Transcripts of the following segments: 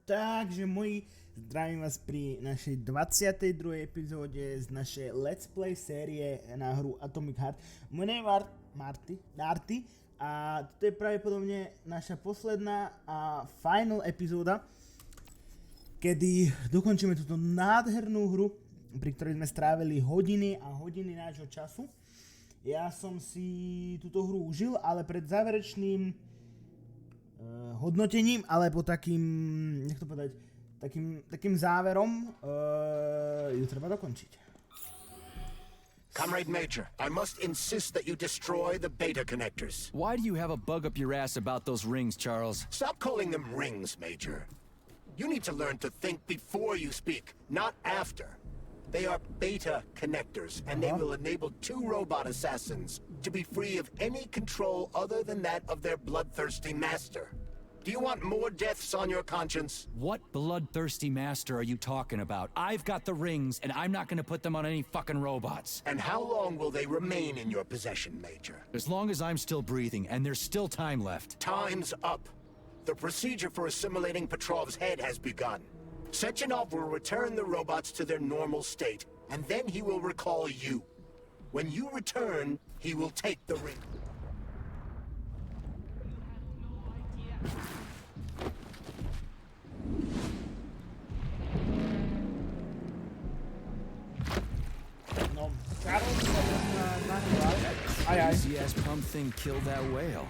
Takže moji, zdravím vás pri našej 22. epizóde z našej Let's Play série na hru Atomic Heart. Moje meno je Marty a toto je pravdepodobne naša posledná a final epizóda, kedy dokončíme túto nádhernú hru, pri ktorej sme strávili hodiny a hodiny nášho času. Ja som si túto hru užil, ale pred záverečným hodnotením, alebo takým, nech to povedať, takým záverom ju treba dokončiť. Comrade Major, I must insist that you destroy the beta connectors. Why do you have a bug up your ass about those rings, Charles? Stop calling them rings, Major. You need to learn to think before you speak, not after. They are beta connectors, and they will enable two robot assassins to be free of any control other than that of their bloodthirsty master. Do you want more deaths on your conscience? What bloodthirsty master are you talking about? I've got the rings, and I'm not gonna put them on any fucking robots. And how long will they remain in your possession, Major? As long as I'm still breathing, and there's still time left. Time's up. The procedure for assimilating Petrov's head has begun. Sechenov will return the robots to their normal state, and then he will recall you. When you return, he will take the ring. No, Charles Easy ass pump thing killed that whale.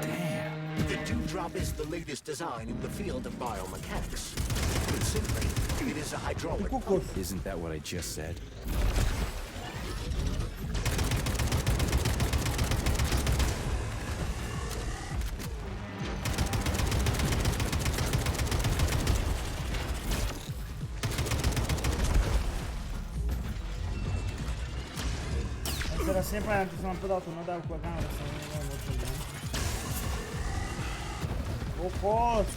Damn. The dewdrop is the latest design in the field of biomechanics. Put simply, it is a hydraulic pump. Isn't that what I just said? Teraz nepamätám, či som vám podal tú nadávku a kamera sa neviem odšľať. Kokos!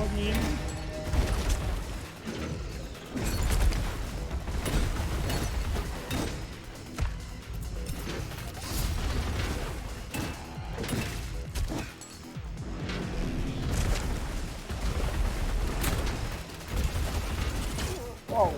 Pod ním. Wow.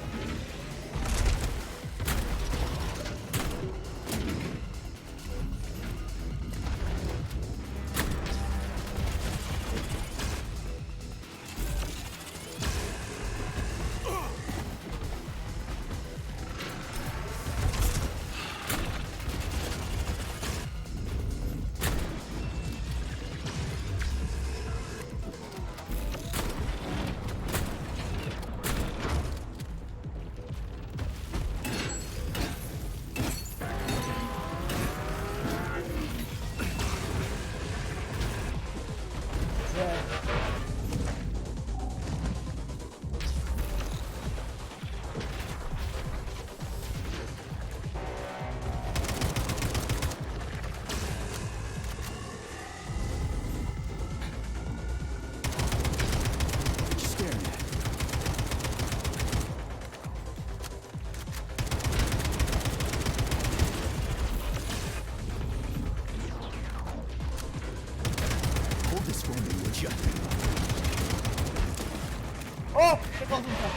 Oh! Prepozum sa!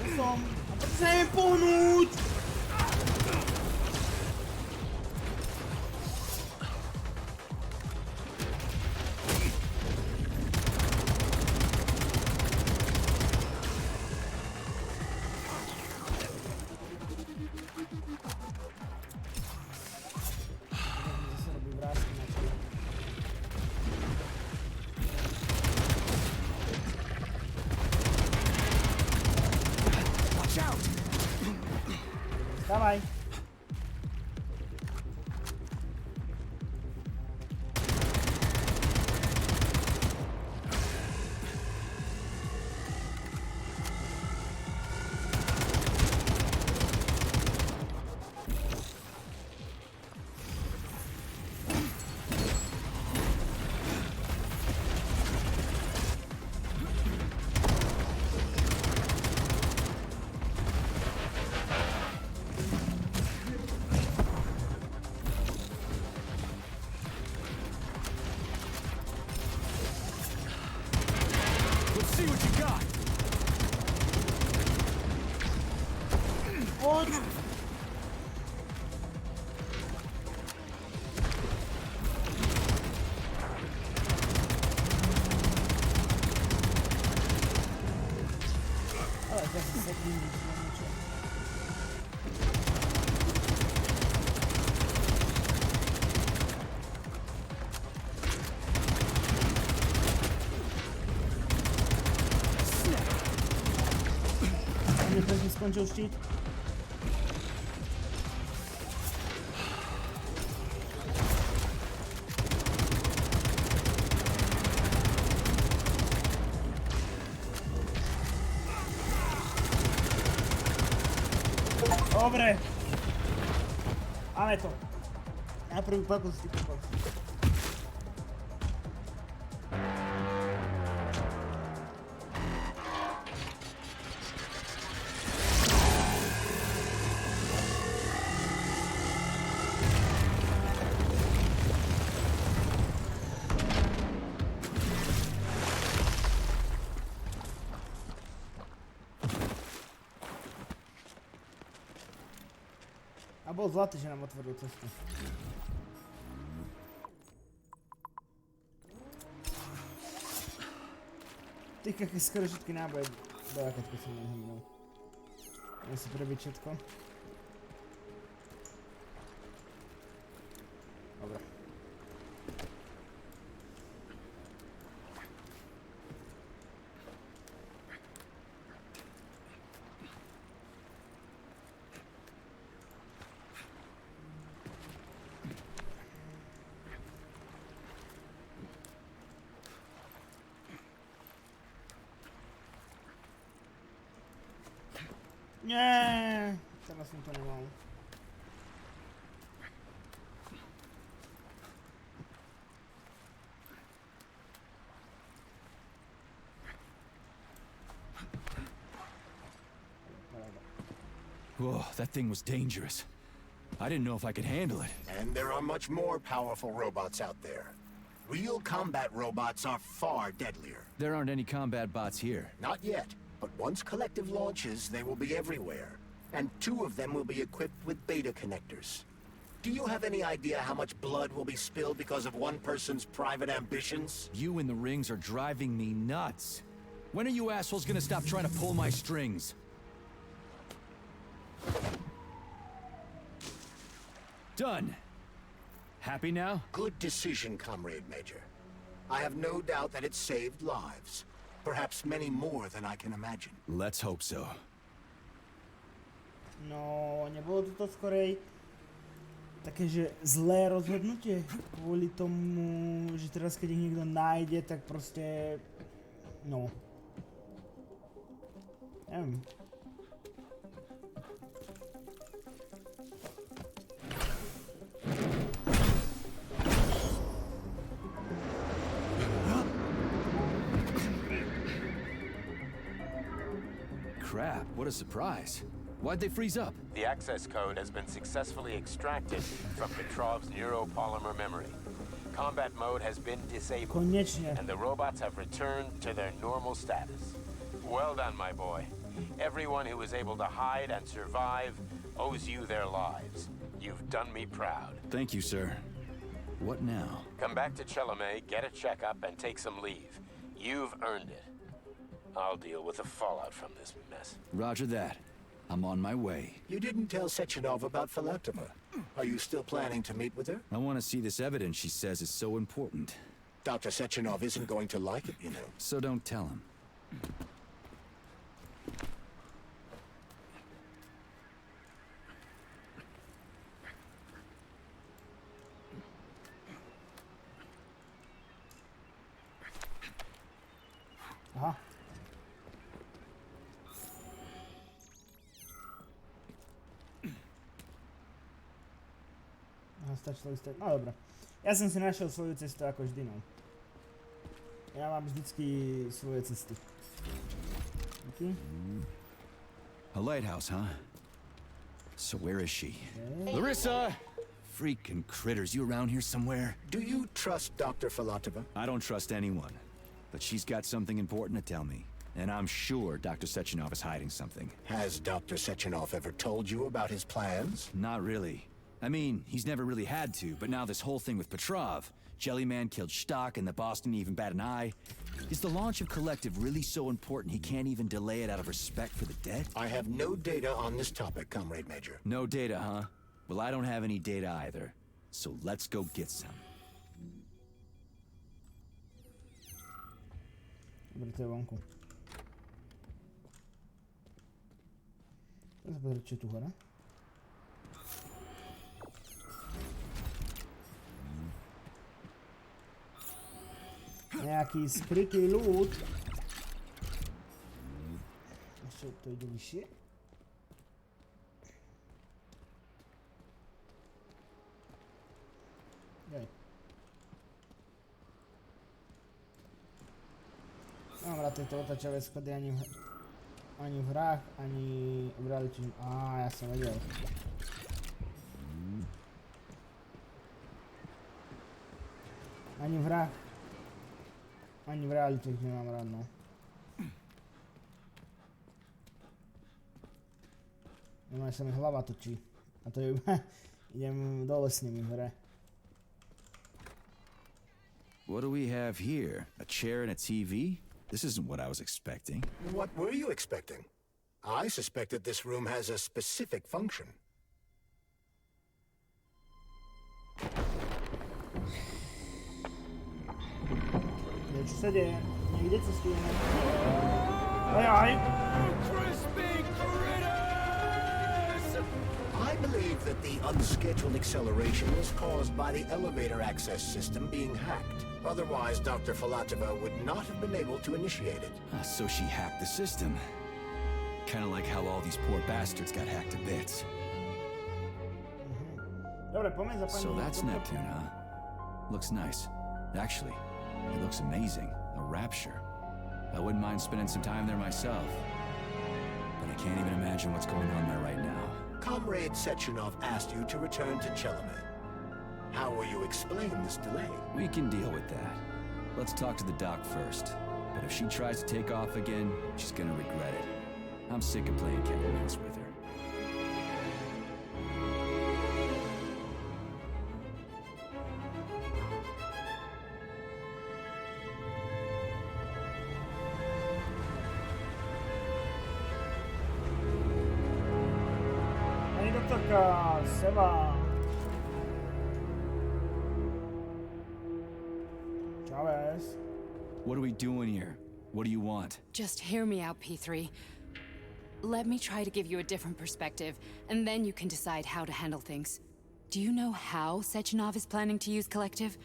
Tu som! A preto sa neviem pohnúť! Dávaj. Let's see what you got. Poď. Ale zase sedím niečo. Mne skončil štít. Dobre. Máme to. Na prvý pokus ty kokos. A bol zlatý, že nám otvoril cestu. Ty kaké skoro všetky náboje bojakatko som nehnul. Idem si prebiť všetko. Dobre. Nie, teraz som to nemal. Whoa, that thing was dangerous. I didn't know if I could handle it. And there are much more powerful robots out there. Real combat robots are far deadlier. There aren't any combat bots here. Not yet, but once Collective launches, they will be everywhere. And 2 of them will be equipped with beta connectors. Do you have any idea how much blood will be spilled because of one person's private ambitions? You and the rings are driving me nuts. When are you assholes gonna stop trying to pull my strings? Done. Happy now? Good decision, Comrade Major. I have no doubt that it saved lives. Perhaps many more than I can imagine. Let's hope so. No, nebolo to skorej také, že zlé rozhodnutie kvôli tomu, že teraz keď ich niekto nájde, tak proste, no, neviem. Crap, what a surprise. Why'd they freeze up? The access code has been successfully extracted from Petrov's neuropolymer memory. Combat mode has been disabled, Konečne. and the robots have returned to their normal status. Well done, my boy. Everyone who was able to hide and survive owes you their lives. You've done me proud. Thank you, sir. What now? Come back to Chelome, get a checkup, and take some leave. You've earned it. I'll deal with the fallout from this mess. Roger that. I'm on my way. You didn't tell Sechenov about Philactova. Are you still planning to meet with her? I want to see this evidence she says is so important. Dr. Sechenov isn't going to like it, you know. So don't tell him. stačilo ísť. No dobre. Ja som si našiel svoju cestu ako vždy, no. Ja mám vždycky svoje cesty. Okay. A lighthouse, huh? So where is she? Okay. Larissa! Freaking critters, you around here somewhere? Do you trust Dr. Filatova? I don't trust anyone. But she's got something important to tell me. And I'm sure Dr. Sechenov is hiding something. Has Dr. Sechenov ever told you about his plans? Not really. I mean, he's never really had to, but now this whole thing with Petrov, Jellyman killed Stock and the boss didn't even bat an eye. Is the launch of Collective really so important he can't even delay it out of respect for the dead? I have no data on this topic, Comrade Major. No data, huh? Well, I don't have any data either. So let's go get some. Dobre, to je vonku. Teraz pozrieť, čo je tu hore. Nejaký skrytý loot. Ešte to ide vyššie. Jej. Mám rád tieto otačavé schody ani v hrách, ani v reality. Ja som vedel. Ani v hrách, ani v realite ich nemám rád, no. Normálne sa mi hlava točí. A to je idem dole s nimi v hre. What do we have here? A chair and a TV? This isn't what I was expecting. What were you expecting? I suspected this room has a specific function. Čo sa deje? Niekde cestujeme. Aj. I believe that the unscheduled acceleration was caused by the elevator access system being hacked. Otherwise, Dr. Filatova would not have been able to initiate it. So she hacked the system. Kinda like how all these poor bastards got hacked to bits. So that's Neptune, huh? Looks nice. Actually, it looks amazing. A rapture. I wouldn't mind spending some time there myself. But I can't even imagine what's going on there right now. Comrade Sechenov asked you to return to Chelamet. How will you explain this delay? We can deal with that. Let's talk to the doc first. But if she tries to take off again, she's gonna regret it. I'm sick of playing cat and mouse with her. Pani doktorka, Seba. What are we doing here? What do you want? Just hear me out, P3. Let me try to give you a different perspective, and then you can decide how to handle things. Do you know how Sechenov is planning to use Collective?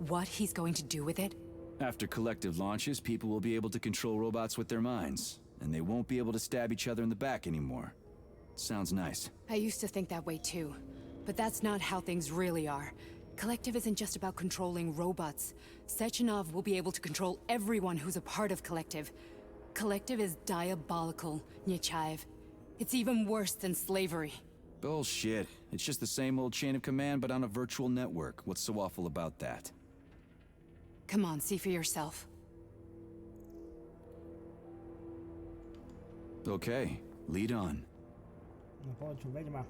What he's going to do with it? After Collective launches, people will be able to control robots with their minds, and they won't be able to stab each other in the back anymore. Sounds nice. I used to think that way too, but that's not how things really are. Collective isn't just about controlling robots. Sechenov will be able to control everyone who's a part of Collective. Collective is diabolical, Nechayev. It's even worse than slavery. Bullshit. It's just the same old chain of command, but on a virtual network. What's so awful about that? Come on, see for yourself. Okay, lead on. No poď, veď ma.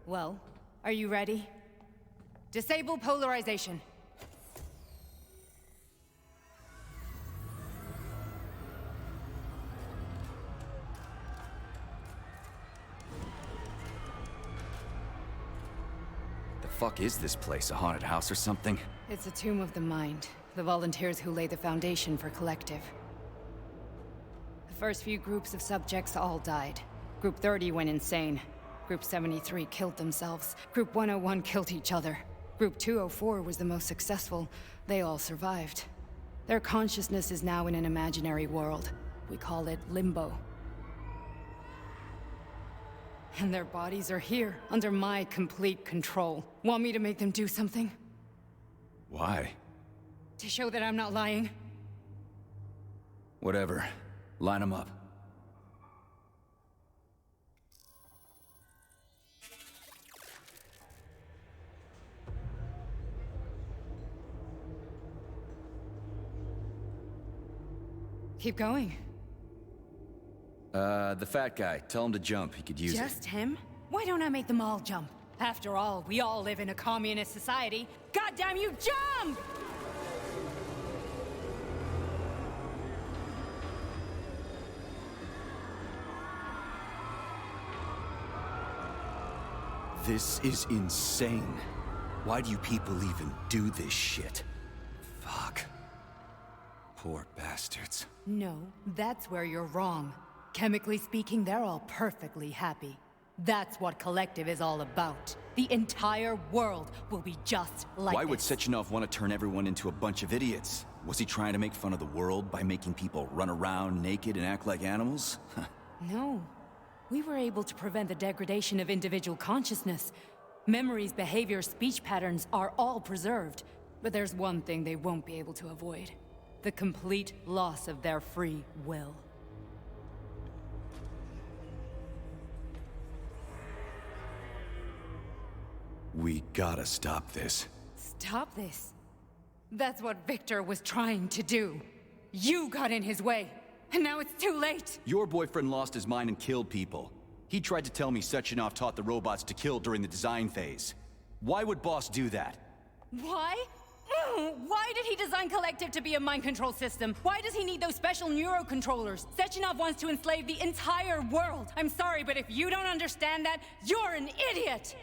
Well, are you ready? Disable polarization. The fuck is this place? A haunted house or something? It's a tomb of the mind. The volunteers who lay the foundation for Collective. The first few groups of subjects all died. Group 30 went insane. Group 73 killed themselves. Group 101 killed each other. Group 204 was the most successful. They all survived. Their consciousness is now in an imaginary world. We call it Limbo. And their bodies are here, under my complete control. Want me to make them do something? Why? To show that I'm not lying? Whatever. Line them up. Keep going. The fat guy. Tell him to jump. He could use it. Just him? Why don't I make them all jump? After all, we all live in a communist society. Goddamn you, jump! This is insane. Why do you people even do this shit? Fuck. Poor bastards. No, that's where you're wrong. Chemically speaking, they're all perfectly happy. That's what Collective is all about. The entire world will be just like Why would this. Sechenov want to turn everyone into a bunch of idiots? Was he trying to make fun of the world by making people run around naked and act like animals? No. We were able to prevent the degradation of individual consciousness. Memories, behavior, speech patterns are all preserved. But there's one thing they won't be able to avoid. The complete loss of their free will. We gotta stop this. Stop this. That's what Victor was trying to do. You got in his way, and now it's too late. Your boyfriend lost his mind and killed people. He tried to tell me Sechenov taught the robots to kill during the design phase. Why would Boss do that? Why? Why did he design Collective to be a mind control system? Why does he need those special neurocontrollers? Sechenov wants to enslave the entire world. I'm sorry, but if you don't understand that, you're an idiot!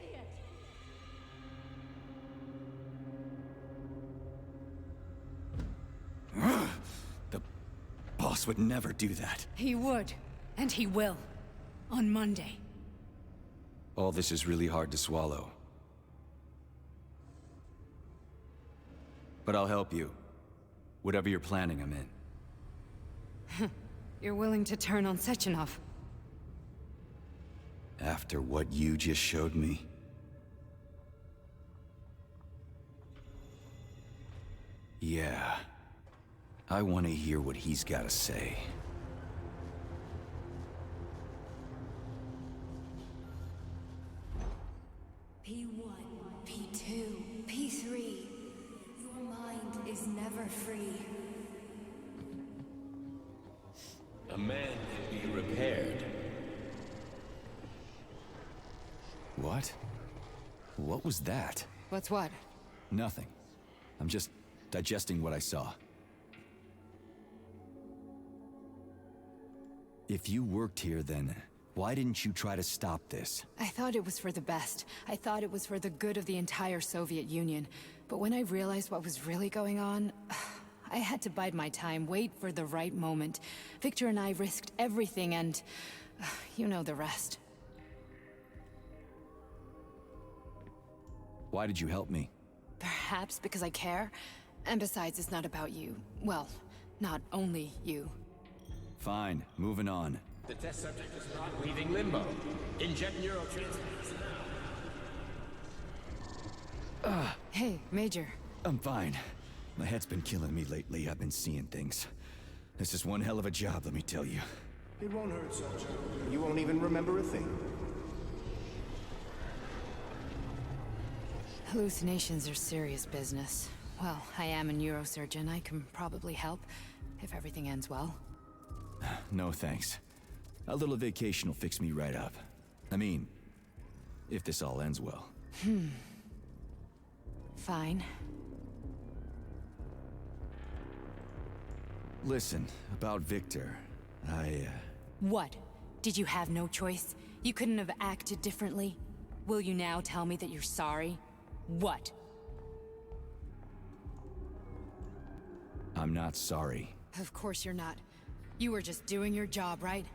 The Boss would never do that. He would, and he will. On Monday. All this is really hard to swallow. But I'll help you. Whatever you're planning, I'm in. You're willing to turn on Sechenov. After what you just showed me? Yeah. I want to hear what he's got to say. P1, P2, P3. Your mind is never free. A man can be repaired. What? What was that? What's what? Nothing. I'm just digesting what I saw. If you worked here, then why didn't you try to stop this? I thought it was for the best. I thought it was for the good of the entire Soviet Union. But when I realized what was really going on, I had to bide my time, wait for the right moment. Victor and I risked everything and you know the rest. Why did you help me? Perhaps because I care. And besides, it's not about you. Well, not only you. Fine, moving on. The test subject is not leaving limbo. Inject neurotransmitters now. Hey, Major. I'm fine. My head's been killing me lately. I've been seeing things. This is one hell of a job, let me tell you. It won't hurt, soldier. You won't even remember a thing. Hallucinations are serious business. Well, I am a neurosurgeon. I can probably help, if everything ends well. No thanks. A little vacation will fix me right up. I mean, if this all ends well. Fine. Listen, about Victor, What? Did you have no choice? You couldn't have acted differently? Will you now tell me that you're sorry? What? I'm not sorry. Of course you're not. You were just doing your job, right?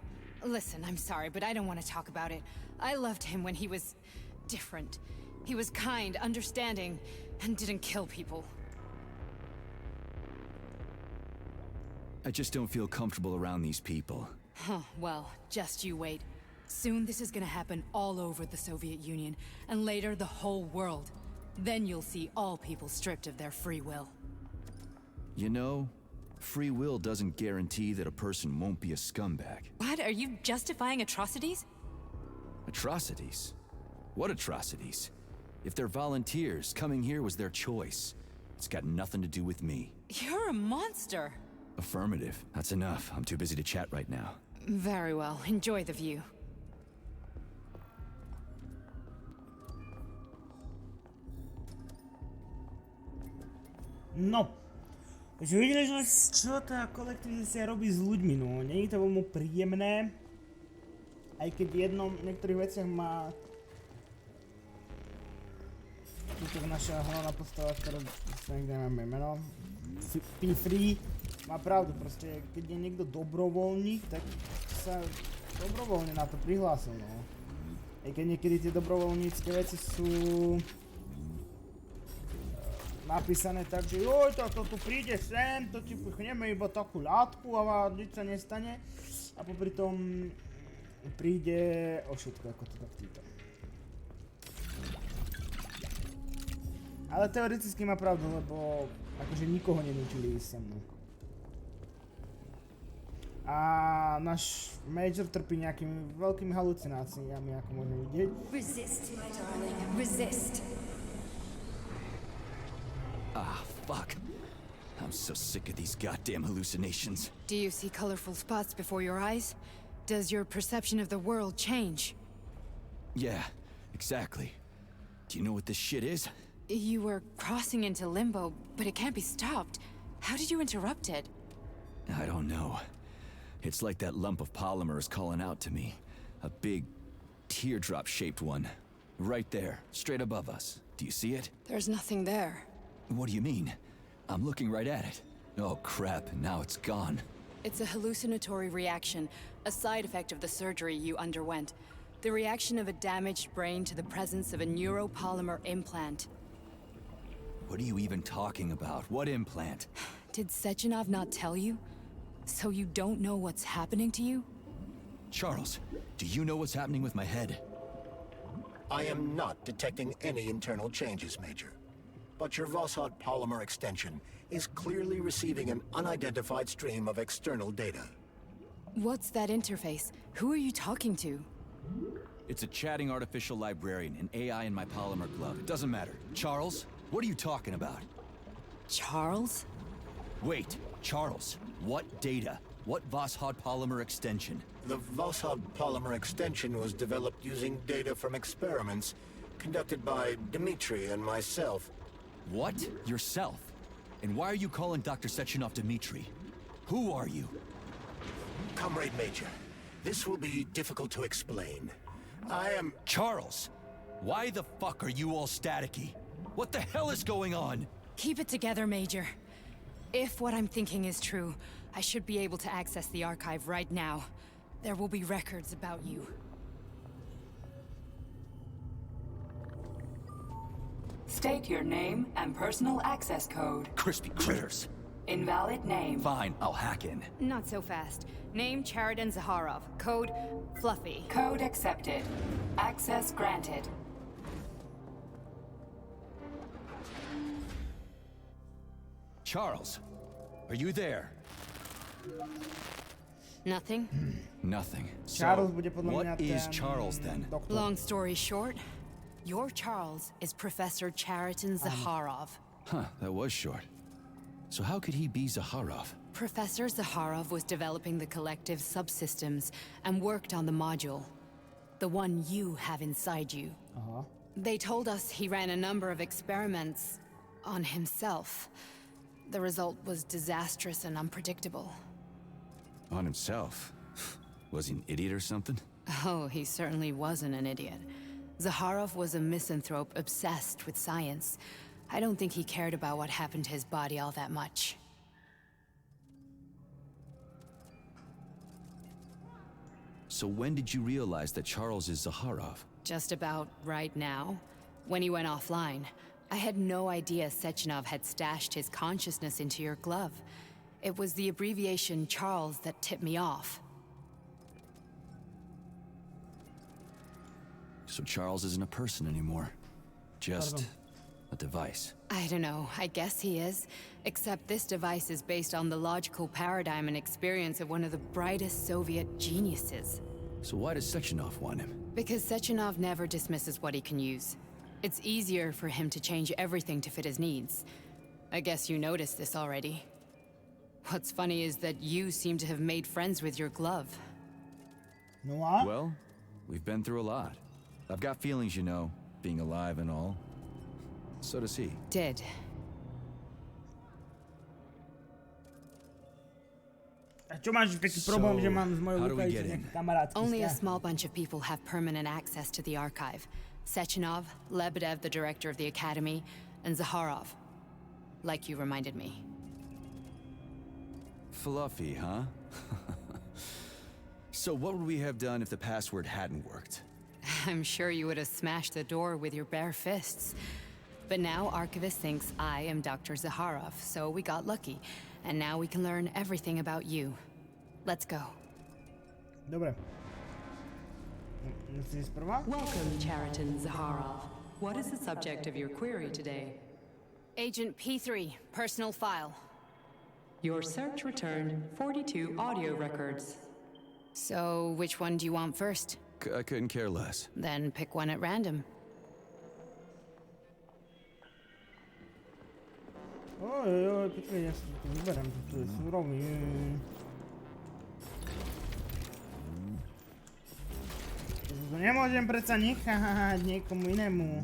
Listen, I'm sorry, but I don't want to talk about it. I loved him when he was different. He was kind, understanding, and didn't kill people. I just don't feel comfortable around these people. Huh, well, just you wait. Soon this is gonna happen all over the Soviet Union, and later the whole world. Then you'll see all people stripped of their free will. You know, free will doesn't guarantee that a person won't be a scumbag. What? Are you justifying atrocities? Atrocities? What atrocities? If they're volunteers, coming here was their choice. It's got nothing to do with me. You're a monster. Affirmative. That's enough. I'm too busy to chat right now. Very well. Enjoy the view. No. Takže videli sme, čo tá kolektivizácia robí s ľuďmi, no. Nie je to veľmi príjemné. Aj keď v niektorých veciach má... Tuto naša hlavná postava, ktorú sa nikde máme meno. P3 má pravdu, proste keď je niekto dobrovoľník, tak sa dobrovoľne na to prihlásil, no. Aj keď niekedy tie dobrovoľnícke veci sú napísané tak, že joj, to tu príde sem, to ti pichneme iba takú látku a nič sa nestane. A popri tom príde o všetko, ako to tak týka. Ale teoreticky má pravdu, lebo akože nikoho nenúčili ísť so mnou. A náš Major trpí nejakými veľkými halucináciami, ako môžeme vidieť. Resist, my darling. Resist. Ah, fuck. I'm so sick of these goddamn hallucinations. Do you see colorful spots before your eyes? Does your perception of the world change? Yeah, exactly. Do you know what this shit is? You were crossing into limbo, but it can't be stopped. How did you interrupt it? I don't know. It's like that lump of polymer is calling out to me. A big, teardrop-shaped one. Right there, straight above us. Do you see it? There's nothing there. What do you mean? I'm looking right at it. Oh crap, now it's gone. It's a hallucinatory reaction, a side effect of the surgery you underwent. The reaction of a damaged brain to the presence of a neuropolymer implant. What are you even talking about? What implant? Did Sechenov not tell you? So you don't know what's happening to you? Charles, do you know what's happening with my head? I am not detecting any internal changes, Major. But your Vossod polymer extension is clearly receiving an unidentified stream of external data. What's that interface? Who are you talking to? It's a chatting artificial librarian, an AI in my polymer glove. It doesn't matter. Charles, what are you talking about? Charles? Wait, Charles, what data? What Vossod polymer extension? The Vossod polymer extension was developed using data from experiments conducted by Dmitri and myself. What? Yourself? And why are you calling Dr. Sechenov Dmitri? Who are you? Comrade Major, this will be difficult to explain. I am... Charles! Why the fuck are you all staticky? What the hell is going on? Keep it together, Major. If what I'm thinking is true, I should be able to access the archive right now. There will be records about you. State your name and personal access code. Crispy critters. Invalid name. Fine, I'll hack in. Not so fast. Name Charidan Zaharov. Code Fluffy. Code accepted. Access granted. Charles, are you there? Nothing? Nothing. Charles So, bude podľa mňa what is ten Charles then? doktor. Long story short, your Charles is Professor Chariton Zaharov. Huh, that was short. So how could he be Zaharov? Professor Zaharov was developing the collective subsystems and worked on the module. The one you have inside you. They told us he ran a number of experiments on himself. The result was disastrous and unpredictable. On himself? Was he an idiot or something? Oh, he certainly wasn't an idiot. Zaharov was a misanthrope obsessed with science. I don't think he cared about what happened to his body all that much. So when did you realize that Charles is Zaharov? Just about right now. When he went offline, I had no idea Sechenov had stashed his consciousness into your glove. It was the abbreviation Charles that tipped me off. So Charles isn't a person anymore. Just a device. I don't know, I guess he is. Except this device is based on the logical paradigm and experience of one of the brightest Soviet geniuses. So why does Sechenov want him? Because Sechenov never dismisses what he can use. It's easier for him to change everything to fit his needs. I guess you noticed this already. What's funny is that you seem to have made friends with your glove. What? Well, we've been through a lot. I've got feelings, you know, being alive and all. So does he. Did. A čo máš taký problém, že mám s mojou how do we Lukajčou get in? nejaký kamarátsky Only a vzťah? small bunch of people have permanent access to the archive. Sechenov, Lebedev, the director of the academy, and Zaharov. Like you reminded me. Fluffy, huh? So what would we have done if the password hadn't worked? I'm sure you would have smashed the door with your bare fists. But now Archivist thinks I am Dr. Zaharov, so we got lucky. And now we can learn everything about you. Let's go. Dobre. Musíš prvá? Welcome, Chariton Zaharov. What is the subject of your query today? Agent P3, personal file. Your search returned 42 audio records. So, which one do you want first? I couldn't care less. Then pick one at random. Oj, počkaj, ja si to vyberám, to je súrový. To nemôžem predsa nechať niekomu inému.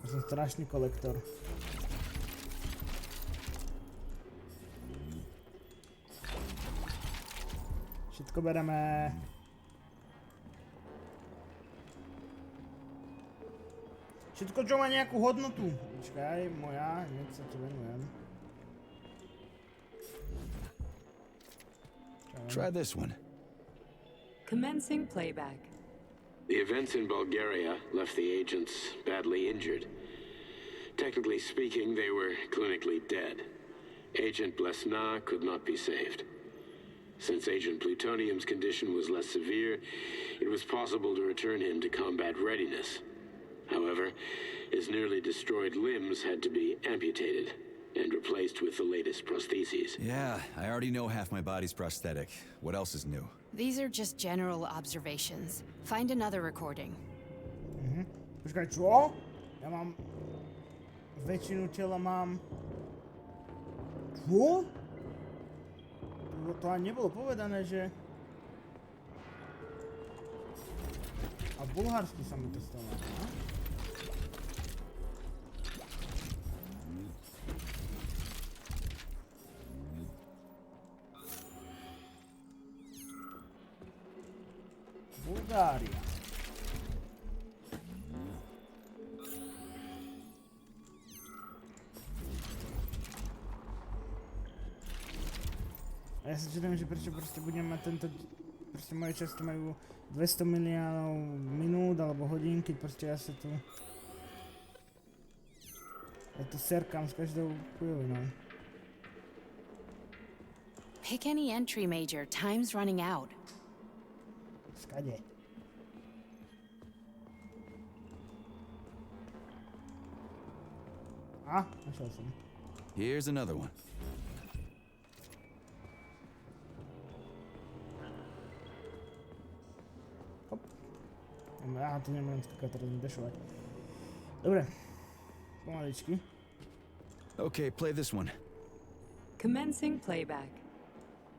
Ja som strašný kolektor. Všetko bereme. Všetko, čo má nejakú hodnotu. Počkaj, moja, hneď sa ti venujem. Try this one. Commencing playback. The events in Bulgaria left the agents badly injured. Technically speaking, they were clinically dead. Agent Blesna could not be saved. Since Agent Plutonium's condition was less severe, it was possible to return him to combat readiness. However, his nearly destroyed limbs had to be amputated and replaced with the latest prostheses. Yeah, I already know half my body's prosthetic. What else is new? These are just general observations. Find another recording. Počkaj, čo? Ja mám... Väčšinu tela mám... Čo? To ani nebolo povedané, že... A v Bulharsku sa mi to stalo, aha. Bulgária. A ja sa čudujem, že prečo proste budem mať tento... Proste moje časti majú 200 miliónov minút alebo hodín, keď proste ja sa tu... Ja tu serkám s každou chujovinou. Pick any entry, Major. Time's running out. Skade. A, našiel som. Here's another one. Hop. Aha, tu nemôžem skakať, teraz mi dešovať. Dobre. Pomaličky. Okay, play this one. Commencing playback.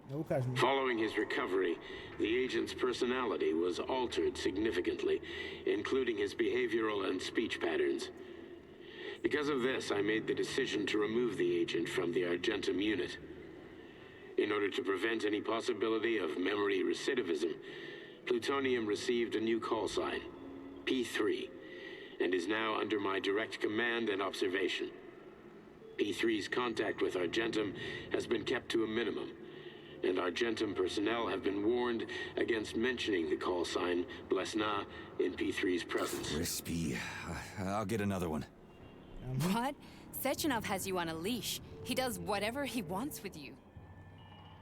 No, ukáž mi. Following his recovery, the agent's personality was altered significantly, including his behavioral and speech patterns. Because of this, I made the decision to remove the agent from the Argentum unit. In order to prevent any possibility of memory recidivism, Plutonium received a new call sign, P3, and is now under my direct command and observation. P3's contact with Argentum has been kept to a minimum, and Argentum personnel have been warned against mentioning the call sign Blesna in P3's presence. Crispy. I'll get another one. What? Sechenov has you on a leash. He does whatever he wants with you.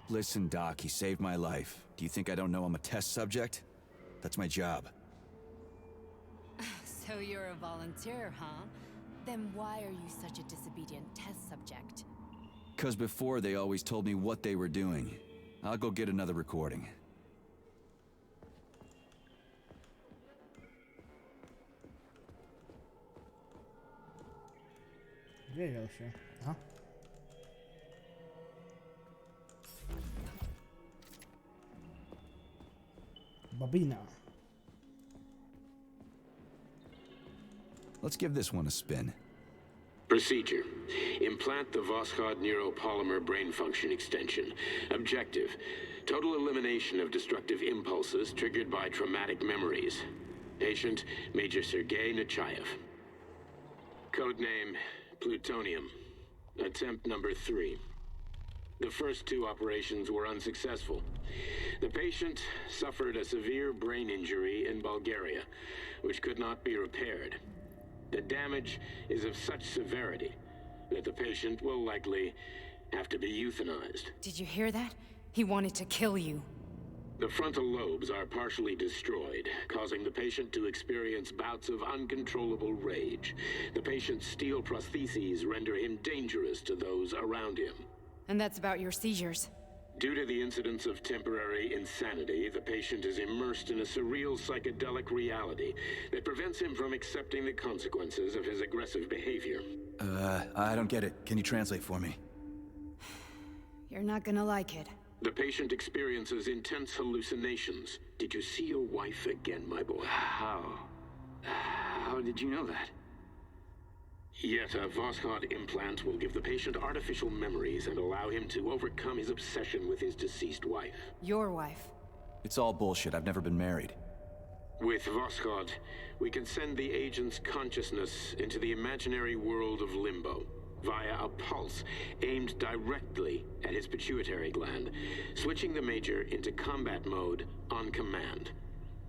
Listen, Doc, he saved my life. Do you think I don't know I'm a test subject? That's my job. So you're a volunteer, huh? Then why are you such a disobedient test subject? 'Cause before they always told me what they were doing. I'll go get another recording. There you go, sure. Huh? Babina. Let's give this one a spin. Procedure. Implant the Voskhod neuropolymer brain function extension. Objective. Total elimination of destructive impulses triggered by traumatic memories. Patient, Major Sergei Nechayev. Codename, Plutonium. Attempt number 3. The first 2 operations were unsuccessful. The patient suffered a severe brain injury in Bulgaria, which could not be repaired. The damage is of such severity that the patient will likely have to be euthanized. Did you hear that? He wanted to kill you. The frontal lobes are partially destroyed, causing the patient to experience bouts of uncontrollable rage. The patient's steel prostheses render him dangerous to those around him. And that's about your seizures. Due to the incidence of temporary insanity, the patient is immersed in a surreal psychedelic reality that prevents him from accepting the consequences of his aggressive behavior. I don't get it. Can you translate for me? You're not gonna like it. The patient experiences intense hallucinations. Did you see your wife again, my boy? How did you know that? Yet a Voskhod implant will give the patient artificial memories and allow him to overcome his obsession with his deceased wife. Your wife. It's all bullshit. I've never been married. With Voskhod, we can send the agent's consciousness into the imaginary world of limbo via a pulse aimed directly at his pituitary gland, switching the Major into combat mode on command.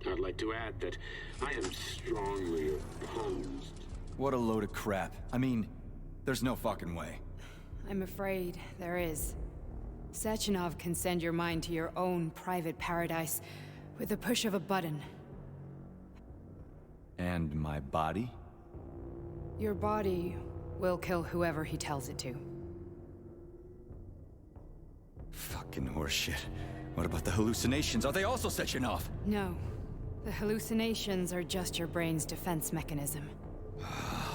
I'd like to add that I am strongly opposed. What a load of crap. I mean, there's no fucking way. I'm afraid there is. Sechenov can send your mind to your own private paradise with the push of a button. And my body? Your body will kill whoever he tells it to. Fucking horseshit. What about the hallucinations? Are they also Sechenov? No. The hallucinations are just your brain's defense mechanism.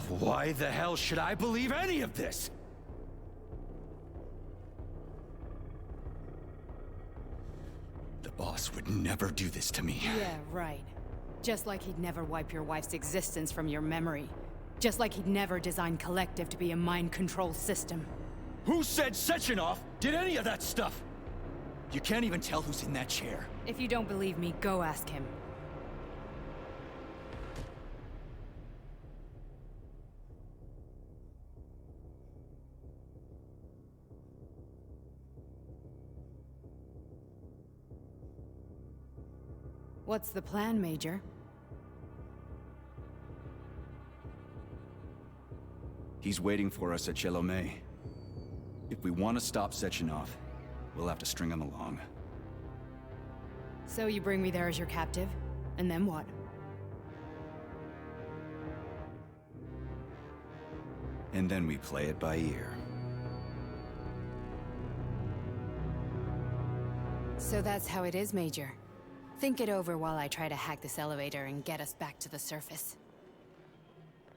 Why the hell should I believe any of this? The boss would never do this to me. Yeah, right. Just like he'd never wipe your wife's existence from your memory. Just like he'd never design Collective to be a mind control system. Who said Sechenov did any of that stuff? You can't even tell who's in that chair. If you don't believe me, go ask him. What's the plan, Major? He's waiting for us at Chelomey. If we want to stop Sechenov, we'll have to string him along. So you bring me there as your captive? And then what? And then we play it by ear. So that's how it is, Major. Think it over while I try to hack this elevator and get us back to the surface.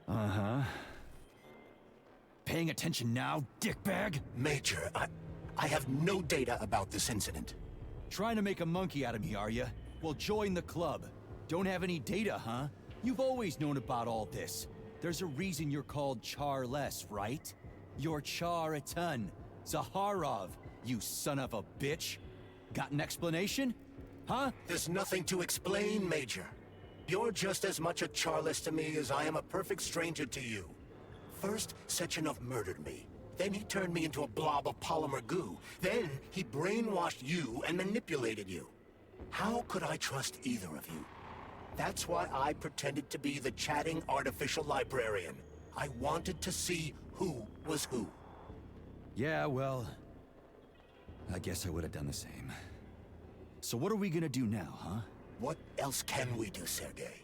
Uh-huh. Paying attention now, dickbag? Major, I have no data about this incident. Trying to make a monkey out of me, are you? Well, join the club. Don't have any data, huh? You've always known about all this. There's a reason you're called Charless, right? You're Char a ton. Zaharov, you son of a bitch. Got an explanation? Huh? There's nothing to explain, Major. You're just as much a Charlist to me as I am a perfect stranger to you. First, Sechenov murdered me. Then he turned me into a blob of polymer goo. Then he brainwashed you and manipulated you. How could I trust either of you? That's why I pretended to be the chatting artificial librarian. I wanted to see who was who. Yeah, well, I guess I would have done the same. So what are we gonna do now, huh? What else can we do, Sergei?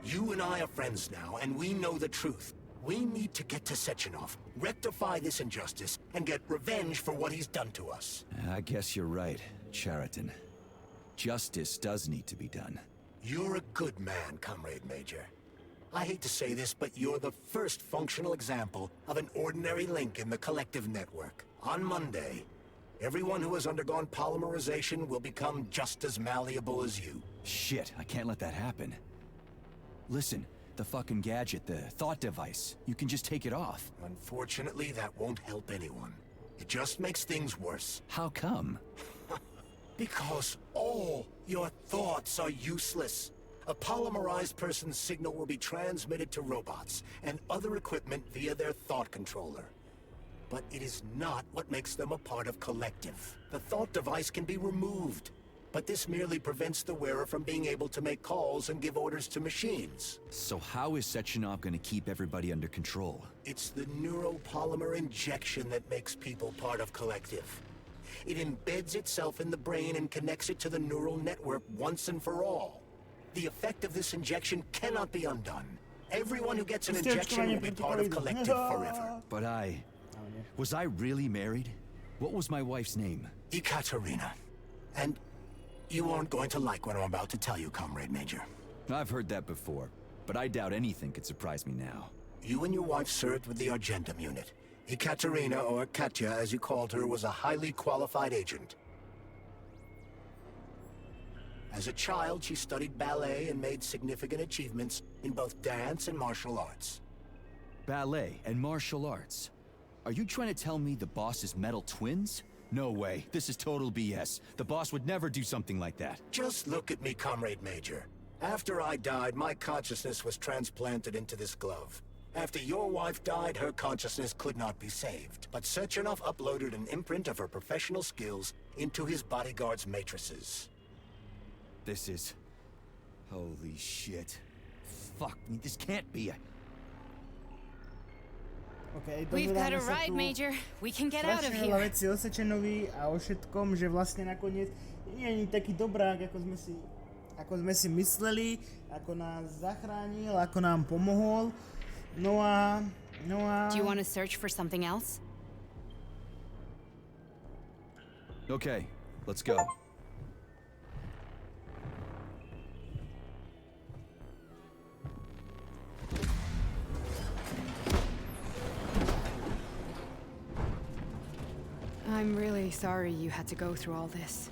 You and I are friends now, and we know the truth. We need to get to Sechenov, rectify this injustice, and get revenge for what he's done to us. I guess you're right, Chariton. Justice does need to be done. You're a good man, Comrade Major. I hate to say this, but you're the first functional example of an ordinary link in the collective network. On Monday, everyone who has undergone polymerization will become just as malleable as you. Shit, I can't let that happen. Listen, the fucking gadget, the thought device, you can just take it off. Unfortunately, that won't help anyone. It just makes things worse. How come? Because all your thoughts are useless. A polymerized person's signal will be transmitted to robots and other equipment via their thought controller. But it is not what makes them a part of collective. The thought device can be removed, but this merely prevents the wearer from being able to make calls and give orders to machines. So how is Sechenov gonna keep everybody under control? It's the neuropolymer injection that makes people part of collective. It embeds itself in the brain and connects it to the neural network once and for all. The effect of this injection cannot be undone. Everyone who gets an injection will be part of collective forever. But was I really married? What was my wife's name? Ekaterina. And you aren't going to like what I'm about to tell you, Comrade Major. I've heard that before, but I doubt anything could surprise me now. You and your wife served with the Argentum unit. Ekaterina, or Katya as you called her, was a highly qualified agent. As a child, she studied ballet and made significant achievements in both dance and martial arts. Ballet and martial arts? Are you trying to tell me the boss is metal twins? No way. This is total BS. The boss would never do something like that. Just look at me, Comrade Major. After I died, my consciousness was transplanted into this glove. After your wife died, her consciousness could not be saved. But Sechenov uploaded an imprint of her professional skills into his bodyguard's matrices. This is... holy shit. Fuck me, this can't be a... Okay, We've got a ride, Major. We can get out of strašne veľa here. veci o Sechenovi a o všetkom, že vlastne nakoniec nie je taký dobrák, ako sme si mysleli, ako nás zachránil, ako nám pomohol. No a... Do you want to search for something else? Okay, let's go. I'm really sorry you had to go through all this.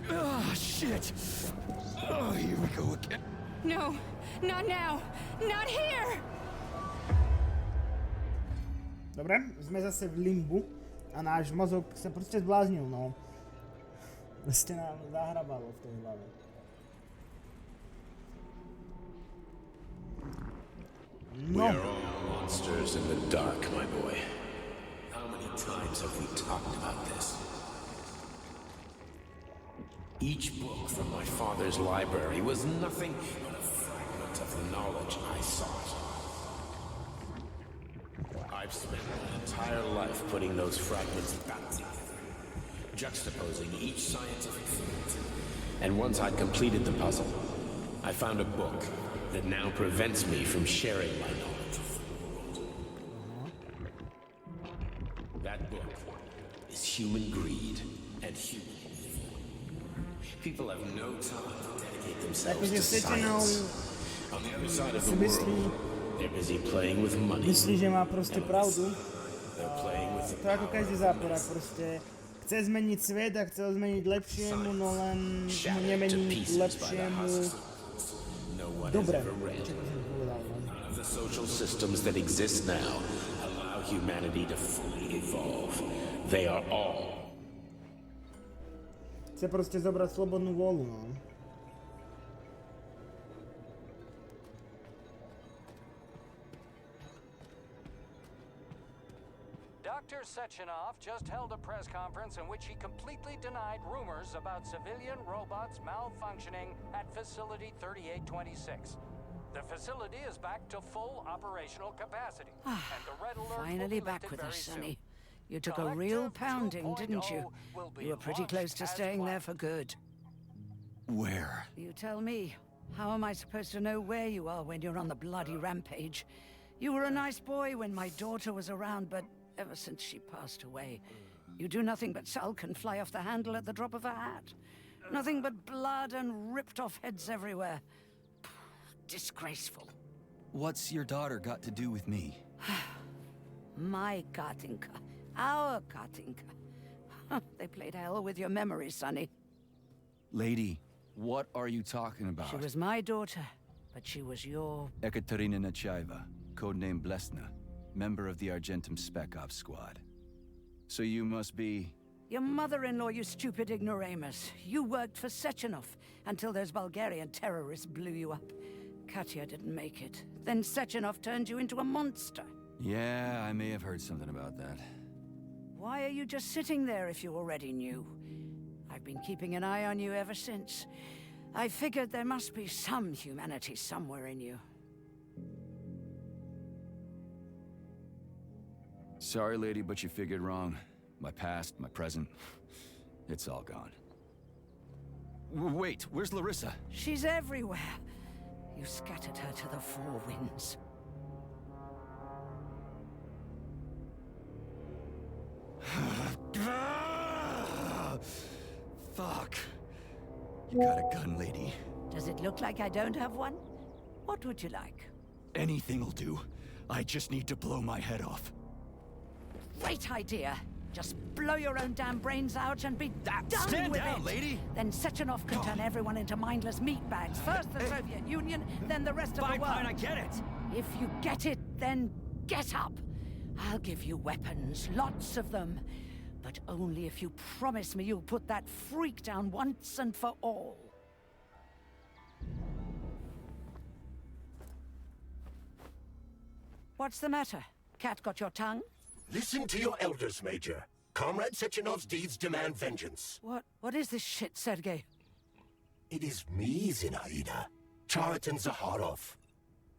Ah, shit! Oh, here we go again. No, not now! Not here! Dobre, sme zase v limbu a náš mozog sa proste zbláznil, no. Proste nám zahrabalo v tej hlave. No. We are all monsters in the dark, my boy. How many times have we talked about this? Each book from my father's library was nothing but a fragment of the knowledge I sought. I've spent my entire life putting those fragments back together, juxtaposing each scientific fact. And once I'd completed the puzzle, I found a book that now prevents me from sharing my knowledge with the world. That book is human greed and human evil. People have no time to dedicate themselves to science. On the other side of the world, they're busy playing with money. Myslí, že má proste pravdu. They're playing with the To ako každý záporák proste chce zmeniť svet a chce ho zmeniť lepšiemu, no len ho nemení k lepšiemu. Dobre. None of the social systems that exist now allow humanity to fully evolve. They are all Chce proste zobrať slobodnú vôľu, no. Dr. Sechenov just held a press conference in which he completely denied rumors about civilian robots malfunctioning at Facility 3826. The facility is back to full operational capacity, and the red alert Finally back with us, Sonny. You took a real pounding, didn't you? You were pretty close to staying there for good. Where? You tell me. How am I supposed to know where you are when you're on the bloody rampage? You were a nice boy when my daughter was around, but ever since she passed away, you do nothing but sulk and fly off the handle at the drop of a hat. Nothing but blood and ripped off heads everywhere. Disgraceful. What's your daughter got to do with me? My Katinka. Our Katinka. They played hell with your memory, Sonny. Lady, what are you talking about? She was my daughter, but she was your... Ekaterina Nechaeva, codename Blesna, member of the Argentum Spec Ops squad. So you must be... Your mother-in-law, you stupid ignoramus. You worked for Sechenov until those Bulgarian terrorists blew you up. Katya didn't make it. Then Sechenov turned you into a monster. Yeah, I may have heard something about that. Why are you just sitting there if you already knew? I've been keeping an eye on you ever since. I figured there must be some humanity somewhere in you. Sorry, lady, but you figured wrong. My past, my present, it's all gone. Wait, where's Larissa? She's everywhere. You scattered her to the four winds. Fuck. You got a gun, lady. Does it look like I don't have one? What would you like? Anything'll do. I just need to blow my head off. Great idea. Just blow your own damn brains out and be done Stand with down, it. lady! Then Sechenov can turn everyone into mindless meatbags. First the Soviet Union, then the rest of the world. Fine, I get it. If you get it, then get up. I'll give you weapons, lots of them. But only if you promise me you'll put that freak down once and for all. What's the matter? Cat got your tongue? Listen to your elders, Major. Comrade Sechenov's deeds demand vengeance. What is this shit, Sergei? It is me, Zinaida. Chariton Zaharov.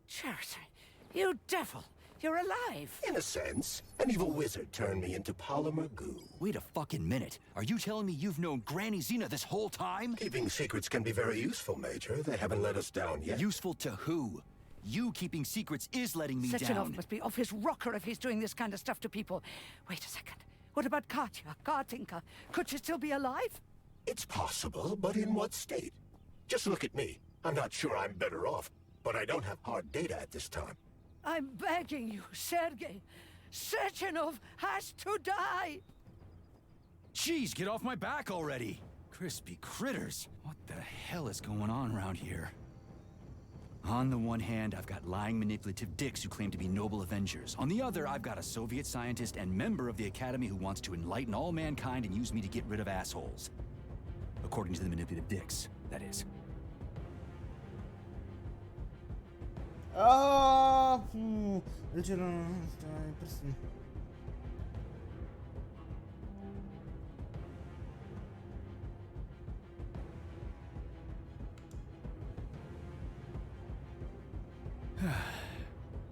Chariton, you devil! You're alive! In a sense, an evil wizard turned me into polymer goo. Wait a fucking minute. Are you telling me you've known Granny Zena this whole time? Keeping secrets can be very useful, Major. They haven't let us down yet. Useful to who? You keeping secrets is letting me Sechenov down. must be off his rocker if he's doing this kind of stuff to people. Wait a second. What about Katya, Katinka? Could she still be alive? It's possible, but in what state? Just look at me. I'm not sure I'm better off, but I don't have hard data at this time. I'm begging you, Sergei. Sechenov has to die! Jeez, get off my back already! Crispy critters. What the hell is going on around here? On the one hand, I've got lying, manipulative dicks who claim to be noble avengers. On the other, I've got a Soviet scientist and member of the Academy who wants to enlighten all mankind and use me to get rid of assholes. According to the manipulative dicks, that is.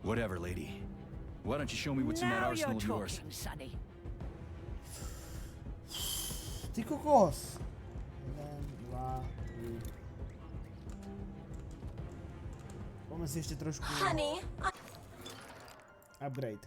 Whatever, lady. Why don't you show me what's in that arsenal of yours? Sonny. Ty kokos. 1, 2, 3. Poďme si ešte trošku... Honey, Upgrade.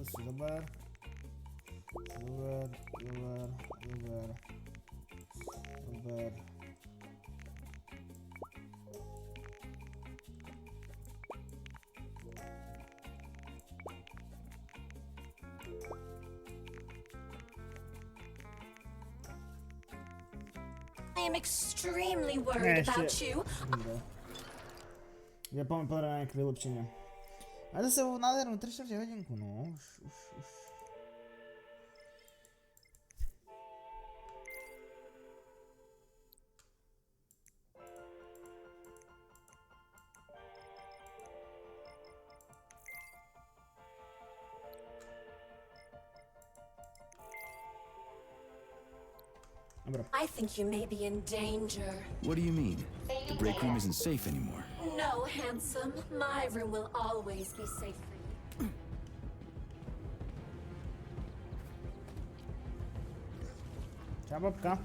si zober. I am extremely worried about you. Ja poviem podľa na nejaké vylepšenia. A zase vo nádhernú 3/4 hodinku, no. Už. I think you may be in danger. What do you mean? The break room isn't safe anymore. No, handsome. My room will always be safe for you. Čau, babka.